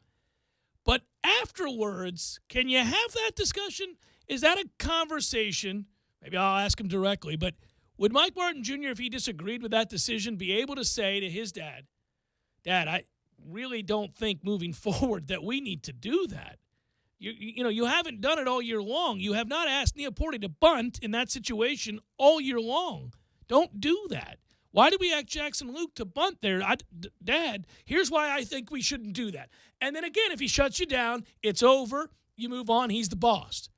But afterwards, can you have that discussion? Is that a conversation? Maybe I'll ask him directly, but would Mike Martin Jr., if he disagreed with that decision, be able to say to his dad, Dad, I really don't think moving forward that we need to do that. You haven't done it all year long. You have not asked Neoporte to bunt in that situation all year long. Don't do that. Why did we ask Jackson Luke to bunt there? Dad, here's why I think we shouldn't do that. And then again, if he shuts you down, it's over. You move on. He's the boss.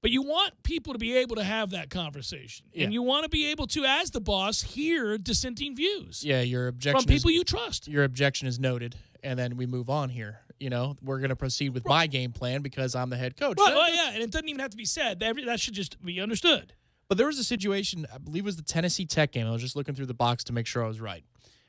But you want people to be able to have that conversation. Yeah. And you want to be able to, as the boss, hear dissenting views. Yeah, your objection from people you trust. Your objection is noted, and then we move on here. We're going to proceed with my game plan because I'm the head coach. Well, yeah, and it doesn't even have to be said. That should just be understood. But there was a situation, I believe it was the Tennessee Tech game. I was just looking through the box to make sure I was right,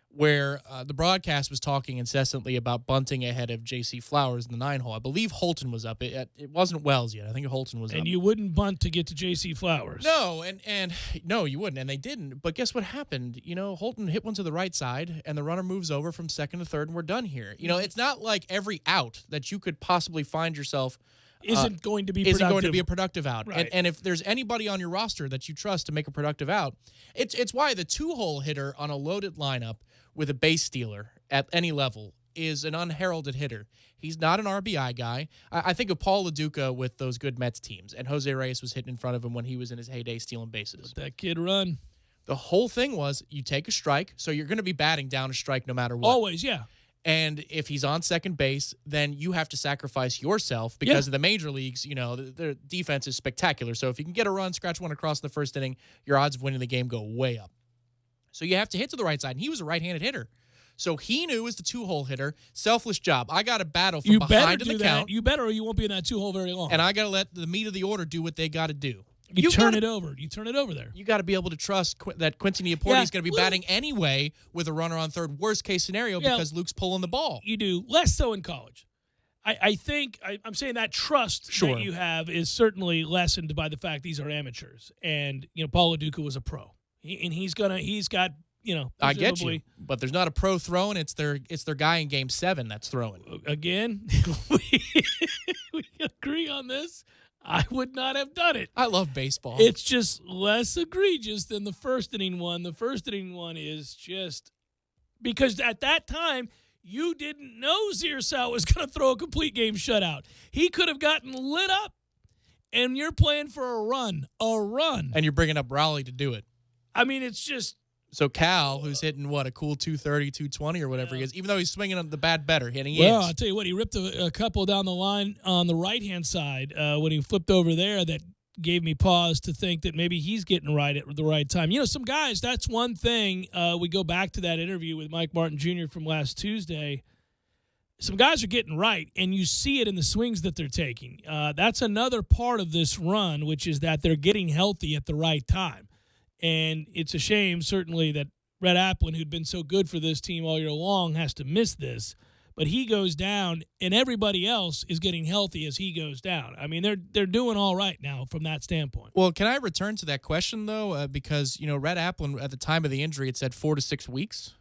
where the broadcast was talking incessantly about bunting ahead of J.C. Flowers in the 9-hole. I believe Holton was up. It wasn't Wells yet. I think Holton was up. And you wouldn't bunt to get to J.C. Flowers. No, and no, you wouldn't, and they didn't. But guess what happened? Holton hit one to the right side, and the runner moves over from second to third, and we're done here. It's not like every out that you could possibly find yourself isn't going to be a productive out. Right. And if there's anybody on your roster that you trust to make a productive out, it's why the 2-hole hitter on a loaded lineup with a base stealer at any level is an unheralded hitter. He's not an RBI guy. I think of Paul LaDuca with those good Mets teams, and Jose Reyes was hitting in front of him when he was in his heyday stealing bases. Let that kid run. The whole thing was you take a strike, so you're going to be batting down a strike no matter what. Always, yeah. And if he's on second base, then you have to sacrifice yourself because of the major leagues, their defense is spectacular. So if you can get a run, scratch one across the first inning, your odds of winning the game go way up. So you have to hit to the right side, and he was a right-handed hitter. So he knew as the 2-hole hitter, selfless job. I got to battle from behind in the count. You better, or you won't be in that 2-hole very long. And I got to let the meat of the order do what they got to do. You turn it over. You turn it over there. You got to be able to trust that Quincy Neoporte is going to be batting anyway with a runner on third. Worst case scenario because Luke's pulling the ball. You do less so in college. I think I'm saying that trust that you have is certainly lessened by the fact these are amateurs. And Paul LaDuca was a pro, and he's got. I get you, but there's not a pro throwing. It's their guy in Game 7 that's throwing. Again, we agree on this. I would not have done it. I love baseball. It's just less egregious than the first inning one. The first inning one is just because at that time you didn't know Ziersau was going to throw a complete game shutout. He could have gotten lit up, and you're playing for a run. And you're bringing up Rowley to do it. I mean, it's just. So Cal, who's hitting, a cool 230, 220 or whatever he is, even though he's swinging on the bat better, hitting Well, I'll tell you what, he ripped a couple down the line on the right-hand side when he flipped over there that gave me pause to think that maybe he's getting right at the right time. Some guys, that's one thing. We go back to that interview with Mike Martin Jr. from last Tuesday. Some guys are getting right, and you see it in the swings that they're taking. That's another part of this run, which is that they're getting healthy at the right time. And it's a shame, certainly, that Red Applin, who'd been so good for this team all year long, has to miss this. But he goes down, and everybody else is getting healthy as he goes down. I mean, they're doing all right now from that standpoint. Well, can I return to that question, though? Because, Red Applin, at the time of the injury, it said 4 to 6 weeks.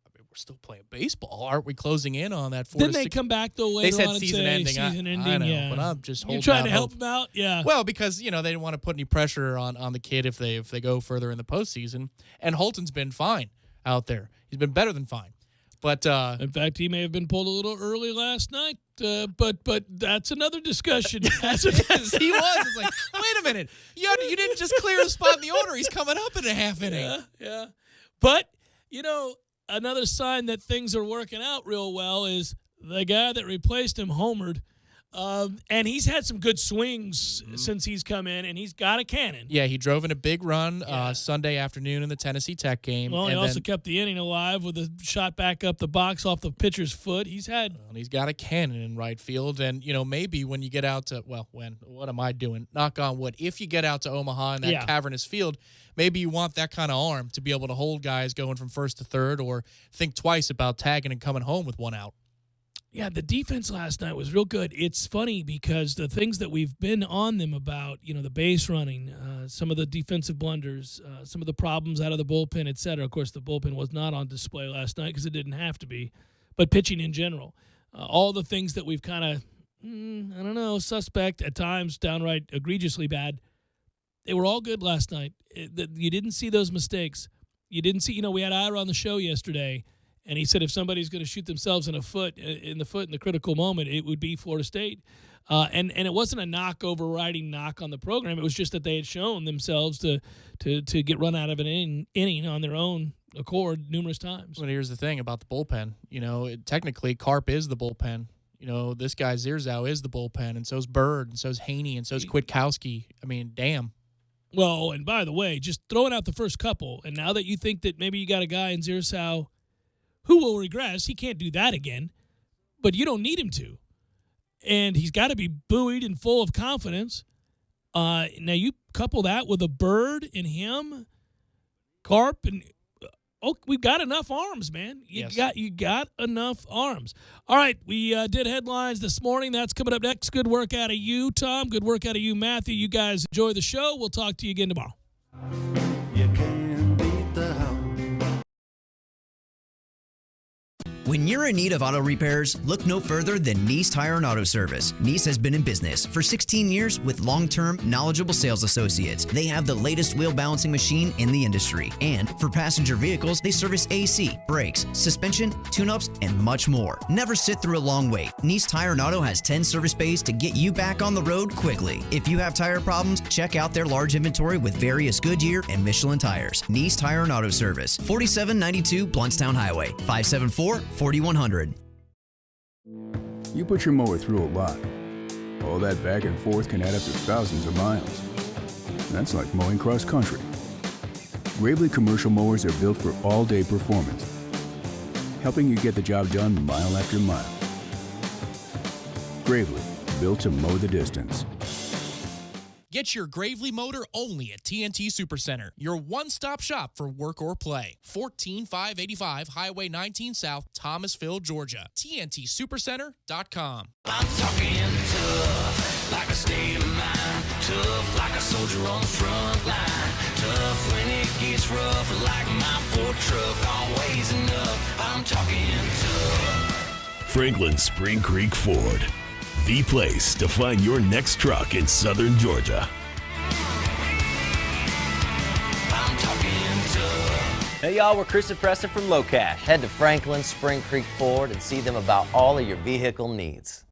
I mean, we're still playing baseball. Aren't we closing in on that 4 to 6? Didn't they come back, though, later on and season say ending. Season ending, I know, yeah. But I'm just holding You're trying out to help hope. him out? Yeah. Well, because, they didn't want to put any pressure on the kid if they go further in the postseason. And Holton's been fine out there. He's been better than fine. But in fact, he may have been pulled a little early last night. But that's another discussion. He was. It's like, wait a minute. You didn't just clear the spot in the order. He's coming up in a half inning. Yeah. But, another sign that things are working out real well is the guy that replaced him homered. And he's had some good swings since he's come in, and he's got a cannon. Yeah, he drove in a big run Sunday afternoon in the Tennessee Tech game. Well, he also kept the inning alive with a shot back up the box off the pitcher's foot. He's got a cannon in right field, and maybe when you get out to what am I doing? Knock on wood. If you get out to Omaha in that cavernous field, maybe you want that kind of arm to be able to hold guys going from first to third, or think twice about tagging and coming home with one out. Yeah, the defense last night was real good. It's funny because the things that we've been on them about, the base running, some of the defensive blunders, some of the problems out of the bullpen, et cetera. Of course, the bullpen was not on display last night because it didn't have to be, but pitching in general. All the things that we've kind of, suspect at times, downright egregiously bad, they were all good last night. You didn't see those mistakes. You didn't see, we had Ira on the show yesterday, and he said if somebody's going to shoot themselves in the foot in the critical moment, it would be Florida State. And it wasn't a overriding knock on the program. It was just that they had shown themselves to get run out of an inning on their own accord numerous times. Well, here's the thing about the bullpen. Technically, Carp is the bullpen. This guy Zierzau is the bullpen, and so's Bird, and so's Haney, and so's Kwiatkowski. I mean, damn. Well, and by the way, just throwing out the first couple, and now that you think that maybe you got a guy in Zierzau who will regress, he can't do that again, but you don't need him to. And he's got to be buoyed and full of confidence. Now you couple that with a Bird and him, Carp, and we've got enough arms, man. You got enough arms. All right, we did headlines this morning. That's coming up next. Good work out of you, Tom. Good work out of you, Matthew. You guys enjoy the show. We'll talk to you again tomorrow. When you're in need of auto repairs, look no further than Nice Tire and Auto Service. Nice has been in business for 16 years with long-term, knowledgeable sales associates. They have the latest wheel balancing machine in the industry. And for passenger vehicles, they service AC, brakes, suspension, tune-ups, and much more. Never sit through a long wait. Nice Tire and Auto has 10 service bays to get you back on the road quickly. If you have tire problems, check out their large inventory with various Goodyear and Michelin tires. Nice Tire and Auto Service, 4792 Bluntstown Highway, 574-4100. You put your mower through a lot. All that back and forth can add up to thousands of miles. That's like mowing cross country. Gravely commercial mowers are built for all-day performance, helping you get the job done mile after mile. Gravely, built to mow the distance. Get your Gravely motor only at TNT Supercenter, your one-stop shop for work or play. 14585 Highway 19 South, Thomasville, Georgia. TNTSupercenter.com. I'm talking tough, like a state of mind. Tough, like a soldier on the front line. Tough when it gets rough, like my Ford truck. Always enough. I'm talking tough. Franklin Spring Creek Ford, the place to find your next truck in southern Georgia. I'm talking tough. Hey y'all, we're Chris and Preston from Low Cash. Head to Franklin Spring Creek Ford and see them about all of your vehicle needs.